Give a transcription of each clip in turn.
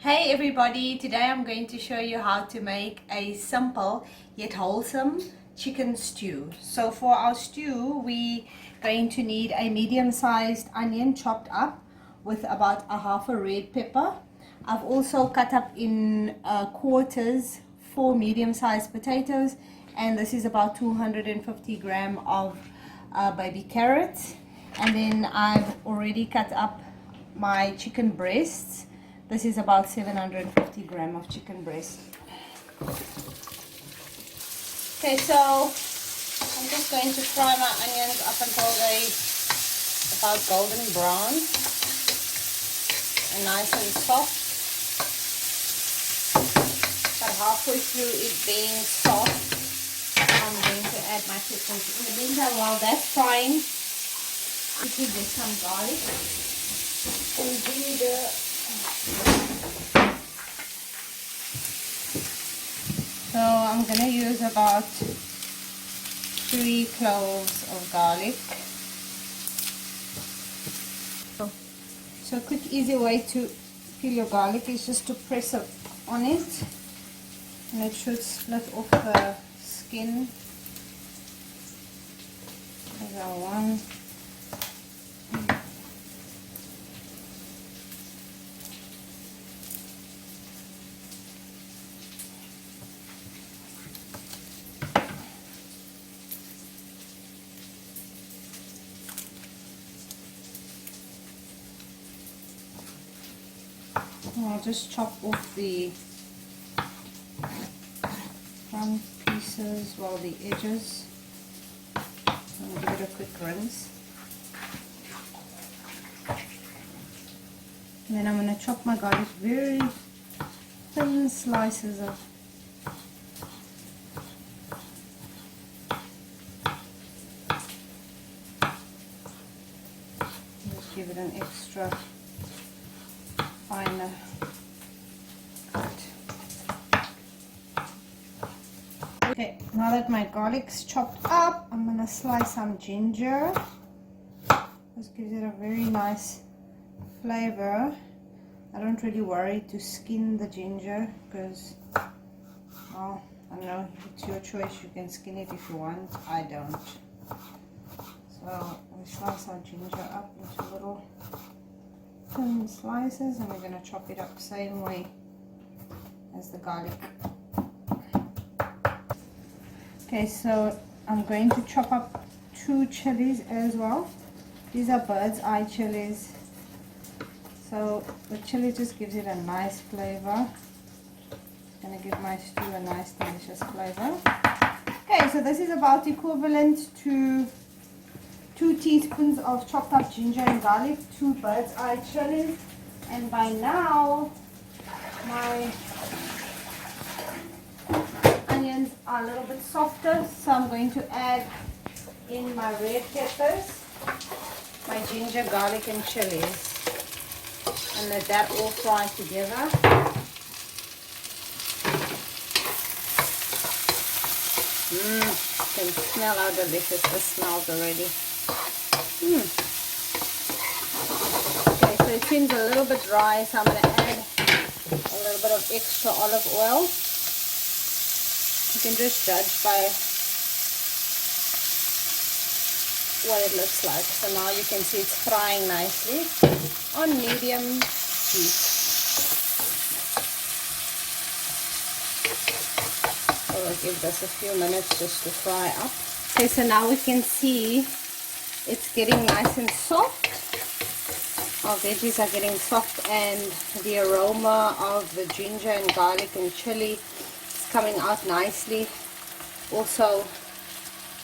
Hey everybody, today I'm going to show you how to make a simple yet wholesome chicken stew. So for our stew, we're going to need a medium-sized onion chopped up with about a half a red pepper. I've also cut up in quarters 4 medium-sized potatoes, and this is about 250 gram of baby carrots. And then I've already cut up my chicken breasts. This is about 750 gram of chicken breast. Okay, so I'm just going to fry my onions up until they about golden brown and nice and soft. About halfway through it being soft, I'm going to add my peppers. In the meantime, while that's frying, quickly get some garlic and ginger. So I'm going to use about 3 cloves of garlic. So a quick easy way to peel your garlic is just to press it on it, and it should split off the skin. There's our one. I'll just chop off the front pieces while the edges. And give it a quick rinse. And then I'm going to chop my garlic very thin slices of just give it an extra finer cut. Okay, now that my garlic's chopped up, I'm going to slice some ginger. This gives it a very nice flavor. I don't really worry to skin the ginger because, well, I don't know, it's your choice. You can skin it if you want. I don't. So we slice our ginger up into little thin slices, and we're going to chop it up same way as the garlic. Okay, so I'm going to chop up 2 chilies as well. These are bird's eye chilies. So the chili just gives it a nice flavor. It's going to give my stew a nice delicious flavor. Okay, so this is about equivalent to 2 teaspoons of chopped up ginger and garlic, 2 bird's eye chilies, and by now my onions are a little bit softer, so I'm going to add in my red peppers, my ginger, garlic and chilies, and let that all fry together. You can smell how delicious this smells already. Okay, so it seems a little bit dry, so I'm going to add a little bit of extra olive oil. You can just judge by what it looks like. So now you can see it's frying nicely on medium heat. So we'll give this a few minutes just to fry up. Okay, so now we can see it's getting nice and soft. Our veggies are getting soft, and the aroma of the ginger and garlic and chili is coming out nicely. Also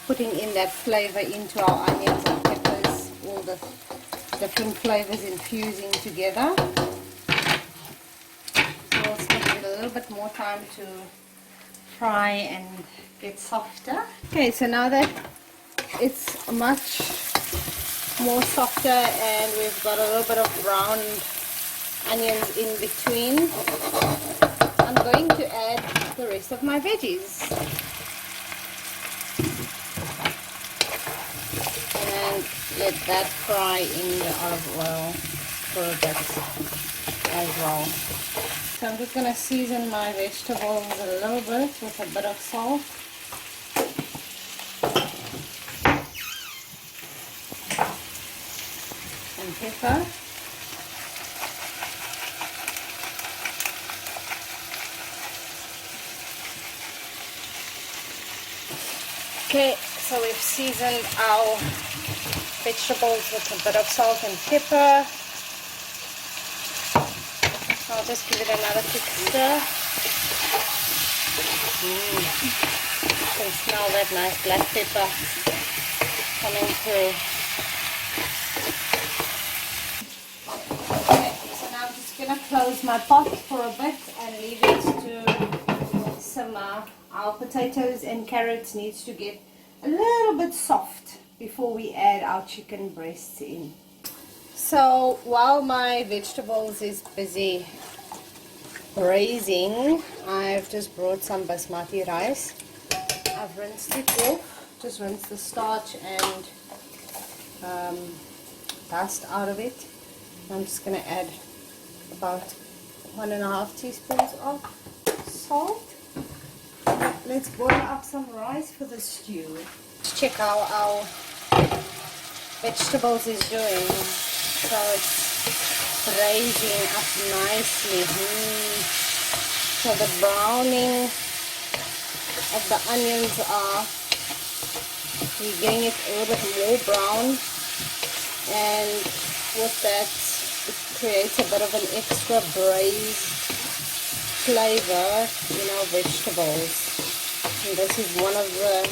putting in that flavor into our onions and peppers, all the different flavors infusing together. So we'll give it a little bit more time to fry and get softer. Okay, so now that it's much more softer and we've got a little bit of brown onions in between, I'm going to add the rest of my veggies and let that fry in the olive oil for a bit as well. So I'm just going to season my vegetables a little bit with a bit of salt. And pepper. Okay, so we've seasoned our vegetables with a bit of salt and pepper. I'll just give it another quick stir. You can smell that nice black pepper coming through. Okay, so now I'm just going to close my pot for a bit and leave it to simmer. Our potatoes and carrots needs to get a little bit soft before we add our chicken breasts in. So while my vegetables is busy braising, I've just brought some basmati rice. I've rinsed it off, just rinsed the starch and dust out of it. I'm just going to add about 1.5 teaspoons of salt. Let's boil up some rice for the stew. Let's check how our vegetables is doing. So it's braising up nicely. So the browning of the onions are, we're getting it a little bit more brown, and with that it creates a bit of an extra braised flavor in our vegetables. And this is one of the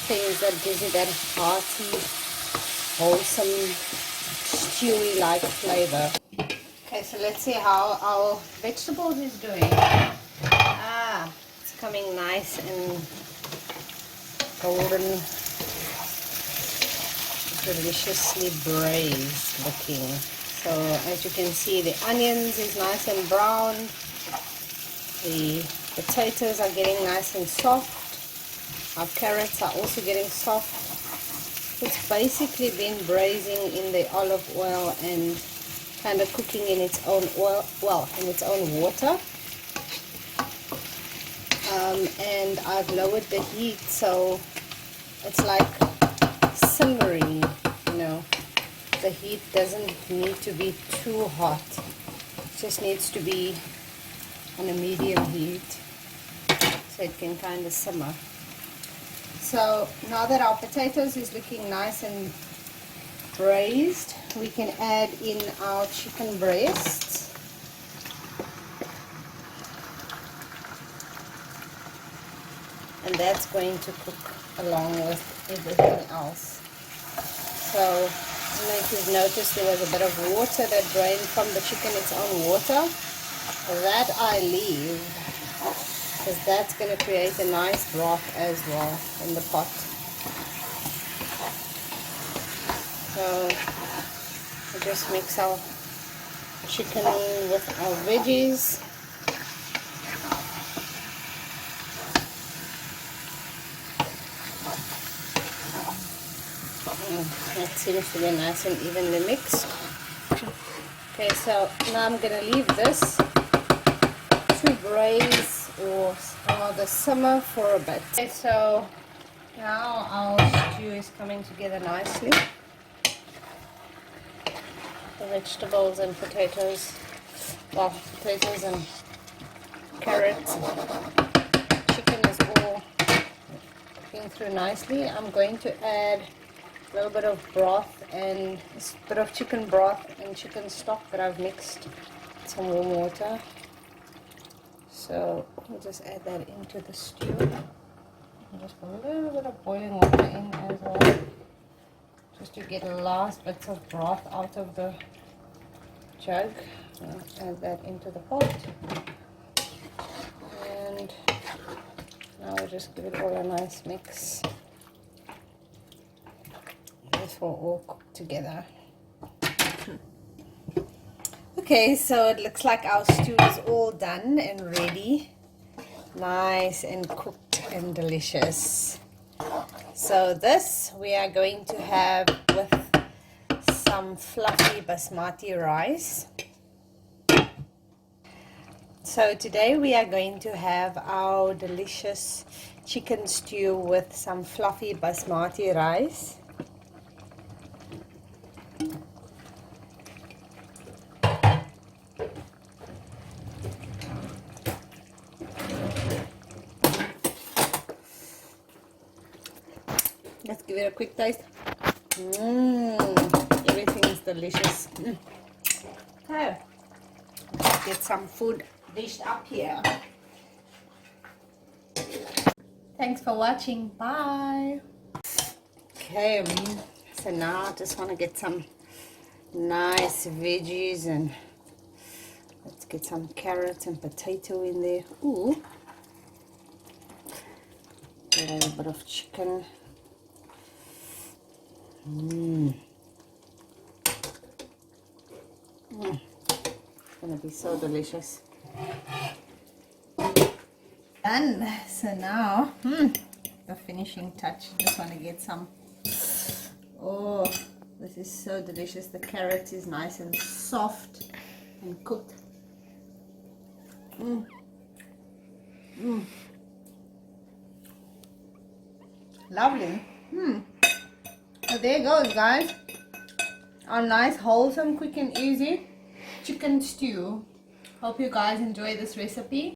things that gives it that hearty, wholesome, stewy like flavor. Okay, so let's see how our vegetables is doing. It's coming nice and golden, deliciously braised looking. So as you can see, the onions is nice and brown. The potatoes are getting nice and soft. Our carrots are also getting soft. It's basically been braising in the olive oil and kind of cooking in its own oil, well, in its own water. And I've lowered the heat, so it's like simmering, you know. The heat doesn't need to be too hot. It just needs to be on a medium heat, so it can kind of simmer. So now that our potatoes is looking nice and braised, we can add in our chicken breasts. And that's going to cook along with everything else. So I don't know if you've noticed there was a bit of water that drained from the chicken, its own water. That I leave, because that's going to create a nice broth as well in the pot. So we just mix our chicken with our veggies. That seems to be nice and evenly mixed. Okay, so now I'm going to leave this to braise or rather simmer for a bit. Okay, so now our stew is coming together nicely. The vegetables and potatoes, well, potatoes and carrots, chicken is all cooking through nicely. I'm going to add a little bit of broth and a bit of chicken broth and chicken stock that I've mixed with some warm water. So we'll just add that into the stew. I'll just put a little bit of boiling water in as well, just to get the last bits of broth out of the jug. I'll add that into the pot. And now we'll just give it all a nice mix. This will all cook together. Okay, so it looks like our stew is all done and ready. Nice and cooked and delicious. So this we are going to have with some fluffy basmati rice. So today we are going to have our delicious chicken stew with some fluffy basmati rice. Let's give it a quick taste. Everything is delicious. Okay, let's get some food dished up here. Thanks for watching. Bye. Okay, so now I just want to get some nice veggies, and let's get some carrots and potato in there. Ooh, get a little bit of chicken. It's gonna be so delicious. Done. So now the finishing touch. Just want to get some. Oh, this is so delicious. The carrot is nice and soft and cooked. Lovely. So there goes, guys, our nice, wholesome, quick and easy chicken stew. Hope you guys enjoy this recipe.